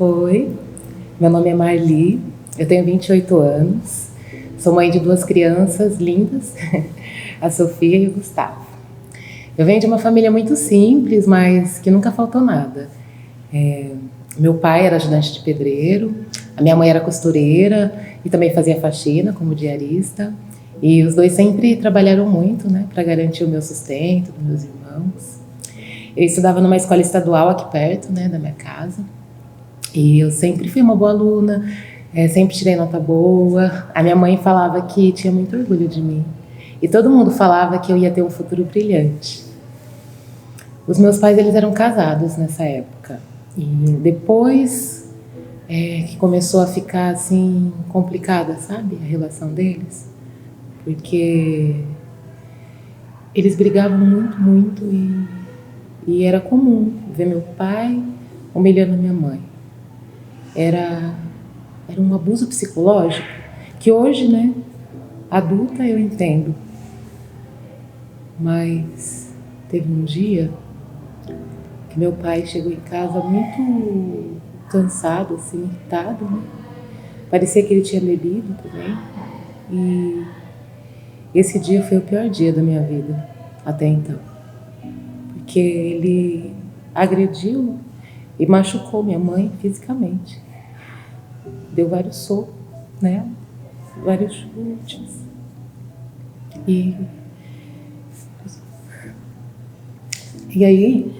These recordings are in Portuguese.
Oi, meu nome é Marli, eu tenho 28 anos, sou mãe de duas crianças lindas, a Sofia e o Gustavo. Eu venho de uma família muito simples, mas que nunca faltou nada. Meu pai era ajudante de pedreiro, a minha mãe era costureira e também fazia faxina como diarista. E os dois sempre trabalharam muito, né, para garantir o meu sustento, dos meus irmãos. Eu estudava numa escola estadual aqui perto, né, da minha casa. E eu sempre fui uma boa aluna, sempre tirei nota boa. A minha mãe falava que tinha muito orgulho de mim. E todo mundo falava que eu ia ter um futuro brilhante. Os meus pais, eles eram casados nessa época. E depois que começou a ficar assim complicada, sabe, a relação deles, porque eles brigavam muito, muito e era comum ver meu pai humilhando minha mãe. Era um abuso psicológico que hoje, né, adulta, eu entendo. Mas teve um dia que meu pai chegou em casa muito cansado, assim, irritado, né? Parecia que ele tinha bebido também. E esse dia foi o pior dia da minha vida, até então. Porque ele agrediu e machucou minha mãe fisicamente. Deu vários socos, né? Vários chutes. E aí,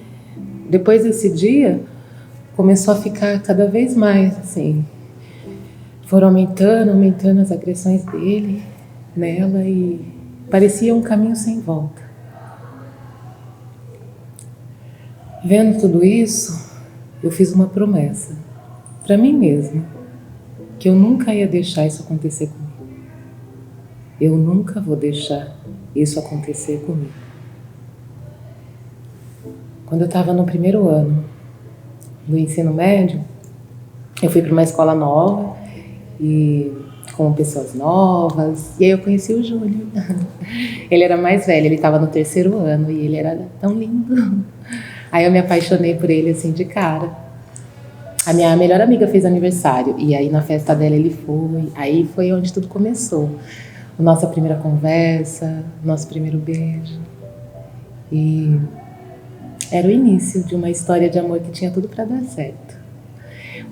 depois desse dia, começou a ficar cada vez mais, assim. Foram aumentando as agressões dele nela e parecia um caminho sem volta. Vendo tudo isso, eu fiz uma promessa para mim mesma, que eu nunca ia deixar isso acontecer comigo. Eu nunca vou deixar isso acontecer comigo. Quando eu estava no primeiro ano do ensino médio, eu fui para uma escola nova e com pessoas novas, e aí eu conheci o Júnior. Ele era mais velho, ele estava no terceiro ano e ele era tão lindo. Aí eu me apaixonei por ele assim de cara. A minha melhor amiga fez aniversário e aí na festa dela ele foi. Aí foi onde tudo começou. A nossa primeira conversa, nosso primeiro beijo. E era o início de uma história de amor que tinha tudo para dar certo.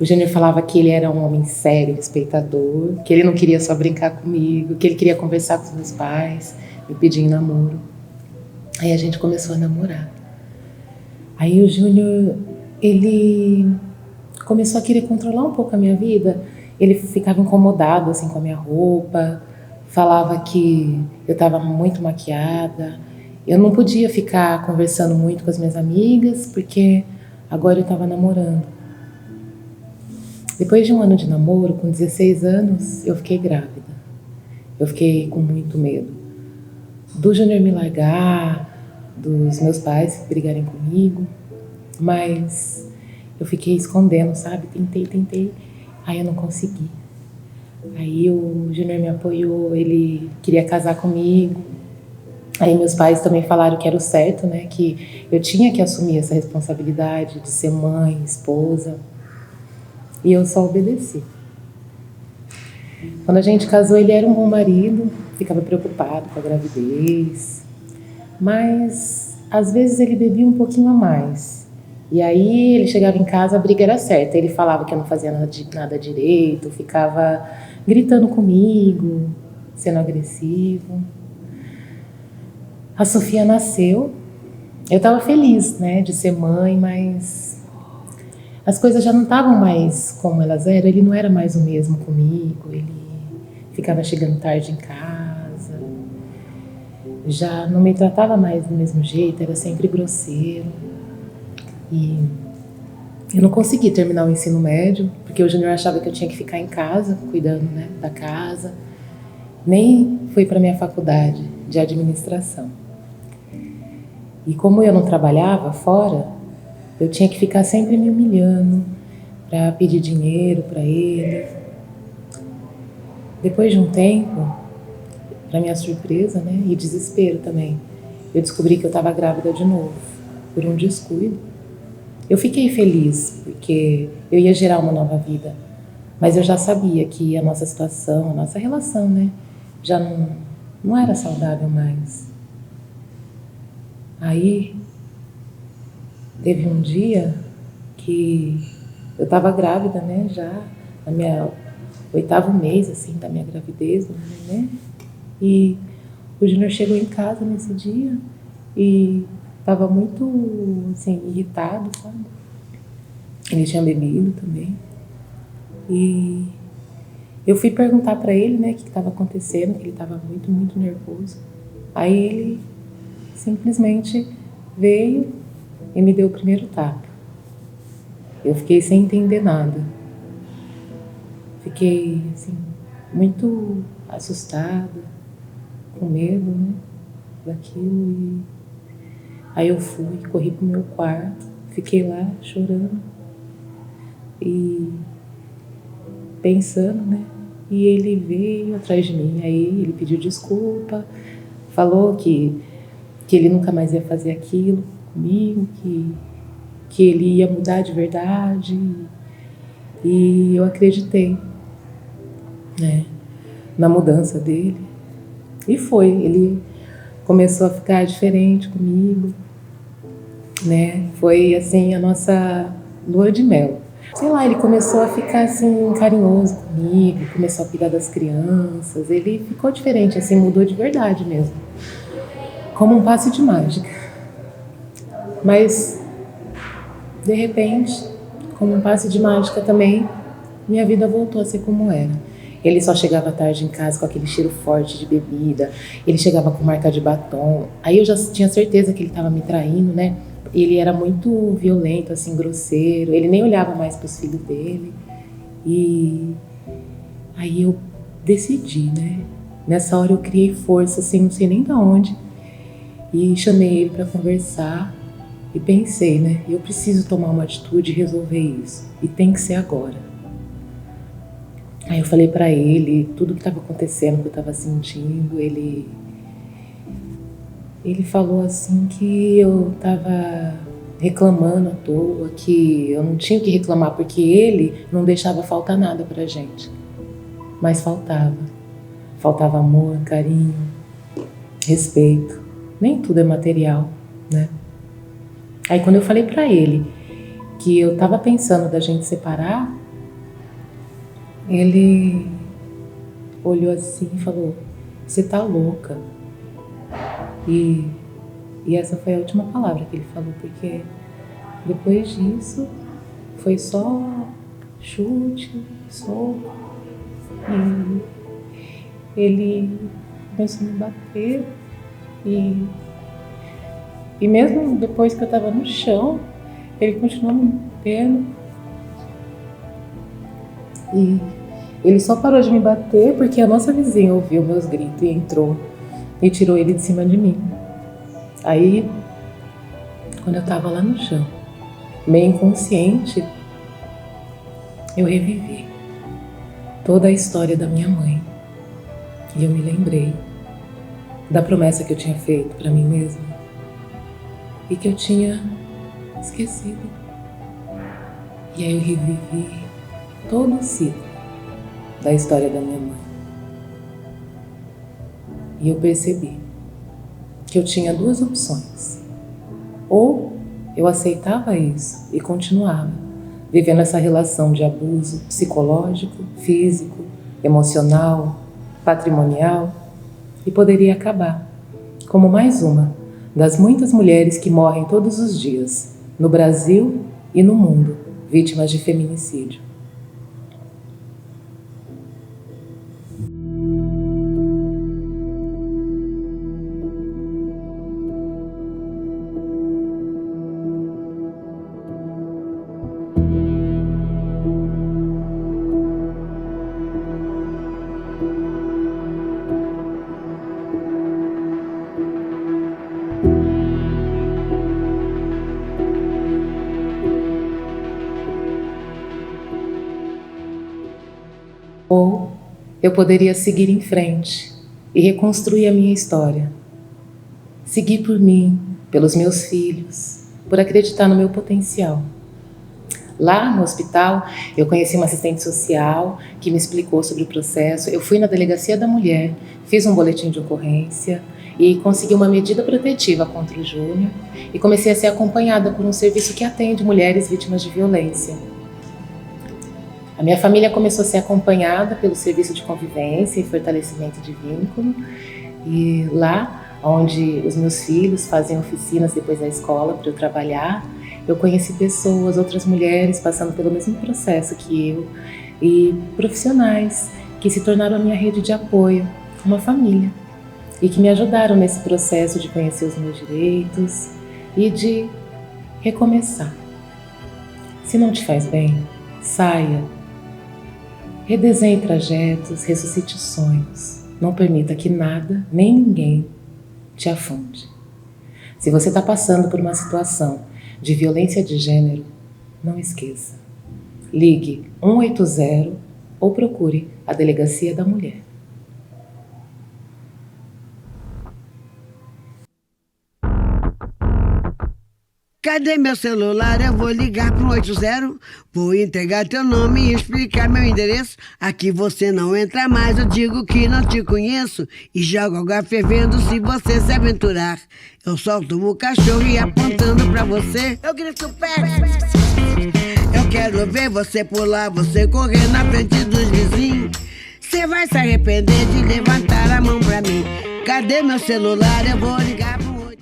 O Júnior falava que ele era um homem sério, respeitador, que ele não queria só brincar comigo, que ele queria conversar com os meus pais, me pedir em namoro. Aí a gente começou a namorar. Aí o Júnior, ele começou a querer controlar um pouco a minha vida. Ele ficava incomodado assim com a minha roupa, falava que eu estava muito maquiada. Eu não podia ficar conversando muito com as minhas amigas, porque agora eu estava namorando. Depois de um ano de namoro, com 16 anos, eu fiquei grávida. Eu fiquei com muito medo do Júnior me largar, dos meus pais brigarem comigo, mas eu fiquei escondendo, sabe? Tentei, aí eu não consegui. Aí o Júnior me apoiou, ele queria casar comigo. Aí meus pais também falaram que era o certo, né? Que eu tinha que assumir essa responsabilidade de ser mãe, esposa. E eu só obedeci. Quando a gente casou, ele era um bom marido, ficava preocupado com a gravidez, mas às vezes ele bebia um pouquinho a mais. E aí ele chegava em casa, a briga era certa. Ele falava que eu não fazia nada direito, ficava gritando comigo, sendo agressivo. A Sofia nasceu, eu estava feliz, né, de ser mãe, mas as coisas já não estavam mais como elas eram. Ele não era mais o mesmo comigo, ele ficava chegando tarde em casa, já não me tratava mais do mesmo jeito, era sempre grosseiro. E eu não consegui terminar o ensino médio, porque o Júnior achava que eu tinha que ficar em casa, cuidando, né, da casa. Nem fui para minha faculdade de administração. E como eu não trabalhava fora, eu tinha que ficar sempre me humilhando para pedir dinheiro para ele. Depois de um tempo, para minha surpresa, né, e desespero também, eu descobri que eu estava grávida de novo, por um descuido. Eu fiquei feliz, porque eu ia gerar uma nova vida. Mas eu já sabia que a nossa situação, a nossa relação, né, já não era saudável mais. Aí, teve um dia que eu estava grávida, né, já, na minha 8º mês, assim, da minha gravidez, né, e o Júnior chegou em casa nesse dia e estava muito, assim, irritado, sabe? Ele tinha bebido também. E eu fui perguntar para ele, né, o que estava acontecendo, que ele estava muito, muito nervoso. Aí ele simplesmente veio e me deu o primeiro tapa. Eu fiquei sem entender nada. Fiquei, assim, muito assustada, com medo, né, daquilo. E aí eu fui, corri pro meu quarto, fiquei lá chorando e pensando, né, e ele veio atrás de mim. Aí ele pediu desculpa, falou que ele nunca mais ia fazer aquilo comigo, que ele ia mudar de verdade. E eu acreditei, né, na mudança dele. E foi, ele começou a ficar diferente comigo, né? Foi assim a nossa lua de mel. Sei lá, ele começou a ficar assim carinhoso comigo, começou a cuidar das crianças. Ele ficou diferente, assim, mudou de verdade mesmo. Como um passe de mágica. Mas de repente, como um passe de mágica também, minha vida voltou a ser como era. Ele só chegava tarde em casa com aquele cheiro forte de bebida, ele chegava com marca de batom. Aí eu já tinha certeza que ele estava me traindo, né? Ele era muito violento, assim, grosseiro, ele nem olhava mais para os filhos dele. E aí eu decidi, né? Nessa hora eu criei força, assim, não sei nem de onde, e chamei ele para conversar e pensei, né? Eu preciso tomar uma atitude e resolver isso, e tem que ser agora. Aí eu falei pra ele tudo que estava acontecendo, que eu estava sentindo. Ele falou assim que eu estava reclamando à toa, que eu não tinha o que reclamar, porque ele não deixava faltar nada pra gente. Mas faltava. Faltava amor, carinho, respeito. Nem tudo é material, né? Aí quando eu falei pra ele que eu estava pensando da gente separar, ele olhou assim e falou: "Você tá louca?" E essa foi a última palavra que ele falou, porque depois disso foi só chute, soco. E ele começou a me bater. E mesmo depois que eu tava no chão, ele continuou me batendo. E ele só parou de me bater porque a nossa vizinha ouviu meus gritos e entrou e tirou ele de cima de mim. Aí, quando eu tava lá no chão, meio inconsciente, eu revivi toda a história da minha mãe. E eu me lembrei da promessa que eu tinha feito pra mim mesma e que eu tinha esquecido. E aí eu revivi todo o ciclo da história da minha mãe. E eu percebi que eu tinha 2 opções. Ou eu aceitava isso e continuava vivendo essa relação de abuso psicológico, físico, emocional, patrimonial, e poderia acabar como mais uma das muitas mulheres que morrem todos os dias, no Brasil e no mundo, vítimas de feminicídio. Ou eu poderia seguir em frente e reconstruir a minha história. Seguir por mim, pelos meus filhos, por acreditar no meu potencial. Lá no hospital, eu conheci uma assistente social que me explicou sobre o processo. Eu fui na delegacia da mulher, fiz um boletim de ocorrência e consegui uma medida protetiva contra o Júnior e comecei a ser acompanhada por um serviço que atende mulheres vítimas de violência. A minha família começou a ser acompanhada pelo serviço de convivência e fortalecimento de vínculo e lá, onde os meus filhos fazem oficinas depois da escola para eu trabalhar, eu conheci pessoas, outras mulheres passando pelo mesmo processo que eu e profissionais que se tornaram a minha rede de apoio, uma família, e que me ajudaram nesse processo de conhecer os meus direitos e de recomeçar. Se não te faz bem, saia. Redesenhe trajetos, ressuscite sonhos. Não permita que nada, nem ninguém, te afunde. Se você está passando por uma situação de violência de gênero, não esqueça. Ligue 180 ou procure a Delegacia da Mulher. Cadê meu celular? Eu vou ligar pro 180. Vou entregar teu nome e explicar meu endereço. Aqui você não entra mais, eu digo que não te conheço. E jogo água fervendo se você se aventurar. Eu solto o cachorro e apontando pra você eu grito perto. Eu quero ver você pular, você correr na frente dos vizinhos. Você vai se arrepender de levantar a mão pra mim. Cadê meu celular? Eu vou ligar pro